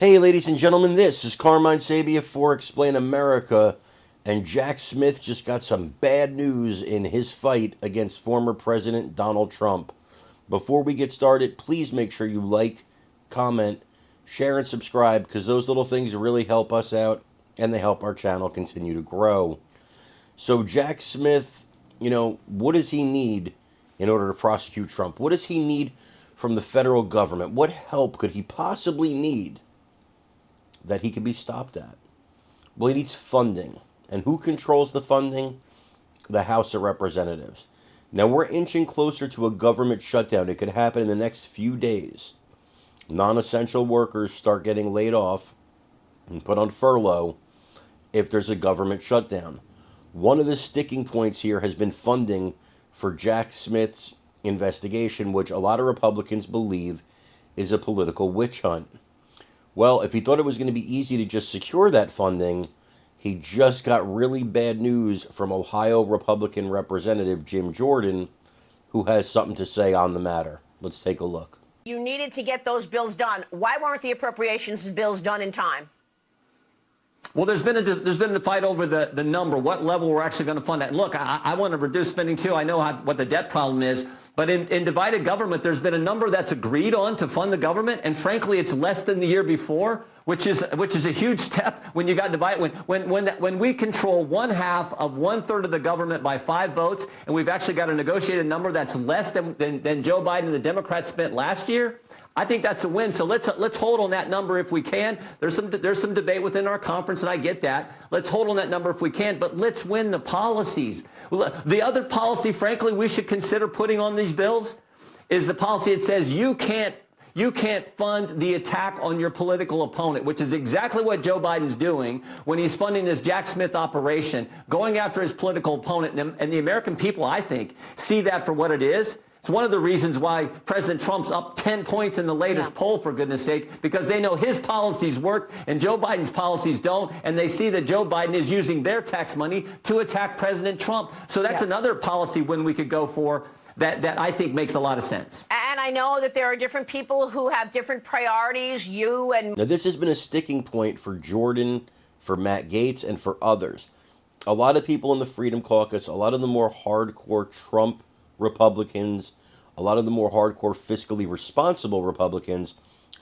Hey, ladies and gentlemen, this is Carmine Sabia for Explain America, and Jack Smith just got some bad news in his fight against former President Donald Trump. Before we get started, please make sure you like, comment, share, and subscribe because those little things really help us out and they help our channel continue to grow. So, Jack Smith, what does he need in order to prosecute Trump? What does he need from the federal government? What help could he possibly need that he could be stopped at? Well, he needs funding. And who controls the funding? The House of Representatives. Now, we're inching closer to a government shutdown. It could happen in the next few days. Non-essential workers start getting laid off and put on furlough if there's a government shutdown. One of the sticking points here has been funding for Jack Smith's investigation, which a lot of Republicans believe is a political witch hunt. Well, if he thought it was going to be easy to just secure that funding, he just got really bad news from Ohio Republican Representative Jim Jordan, who has something to say on the matter. Let's take a look. You needed to get those bills done. Why weren't the appropriations bills done in time? Well, there's been a fight over the number, what level we're actually going to fund that. And look, I want to reduce spending too. I know what the debt problem is. But in divided government, there's been a number that's agreed on to fund the government, and frankly, it's less than the year before, which is a huge step when you got divided. When we control one third of the government by 5 votes, and we've actually got a negotiated number that's less than Joe Biden and the Democrats spent last year, I think that's a win. So let's hold on that number if we can. There's some debate within our conference, and I get that. Let's hold on that number if we can, but let's win the policies. The other policy, frankly, we should consider putting on these bills is the policy that says you can't fund the attack on your political opponent, which is exactly what Joe Biden's doing when he's funding this Jack Smith operation, going after his political opponent. And the American people, I think, see that for what it is. It's one of the reasons why President Trump's up 10 points in the latest poll, for goodness sake, because they know his policies work and Joe Biden's policies don't, and they see that Joe Biden is using their tax money to attack President Trump. So that's another policy win we could go for that I think makes a lot of sense. And I know that there are different people who have different priorities, Now, this has been a sticking point for Jordan, for Matt Gaetz, and for others. A lot of people in the Freedom Caucus, a lot of the more hardcore Trump Republicans, a lot of the more hardcore fiscally responsible Republicans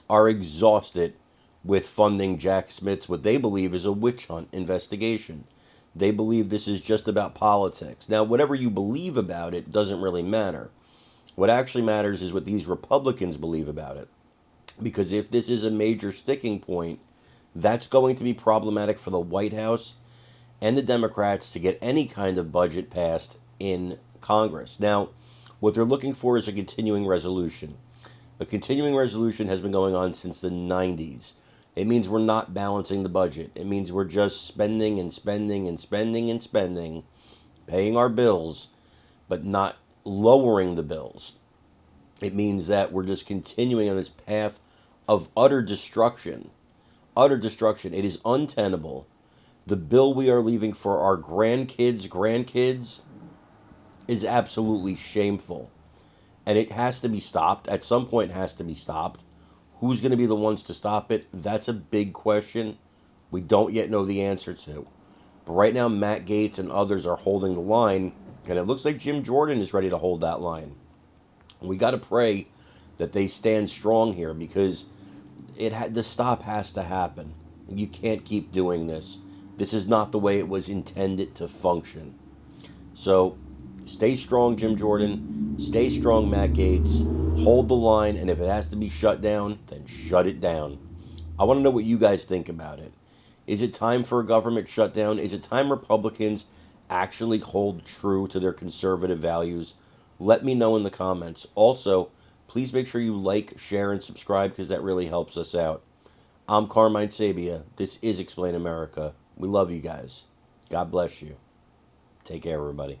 are exhausted with funding Jack Smith's what they believe is a witch hunt investigation. They believe this is just about politics. Now, whatever you believe about it doesn't really matter. What actually matters is what these Republicans believe about it. Because if this is a major sticking point, that's going to be problematic for the White House and the Democrats to get any kind of budget passed in Congress. Now, what they're looking for is a continuing resolution. A continuing resolution has been going on since the 90s. It means we're not balancing the budget. It means we're just spending and spending and spending and spending, paying our bills, but not lowering the bills. It means that we're just continuing on this path of utter destruction. Utter destruction. It is untenable. The bill we are leaving for our grandkids, is absolutely shameful. And it has to be stopped. At some point, it has to be stopped. Who's going to be the ones to stop it? That's a big question we don't yet know the answer to. But right now, Matt Gaetz and others are holding the line, and it looks like Jim Jordan is ready to hold that line. And we got to pray that they stand strong here because the stop has to happen. You can't keep doing this. This is not the way it was intended to function. So, stay strong, Jim Jordan. Stay strong, Matt Gaetz. Hold the line, and if it has to be shut down, then shut it down. I want to know what you guys think about it. Is it time for a government shutdown? Is it time Republicans actually hold true to their conservative values? Let me know in the comments. Also, please make sure you like, share, and subscribe because that really helps us out. I'm Carmine Sabia. This is Explain America. We love you guys. God bless you. Take care, everybody.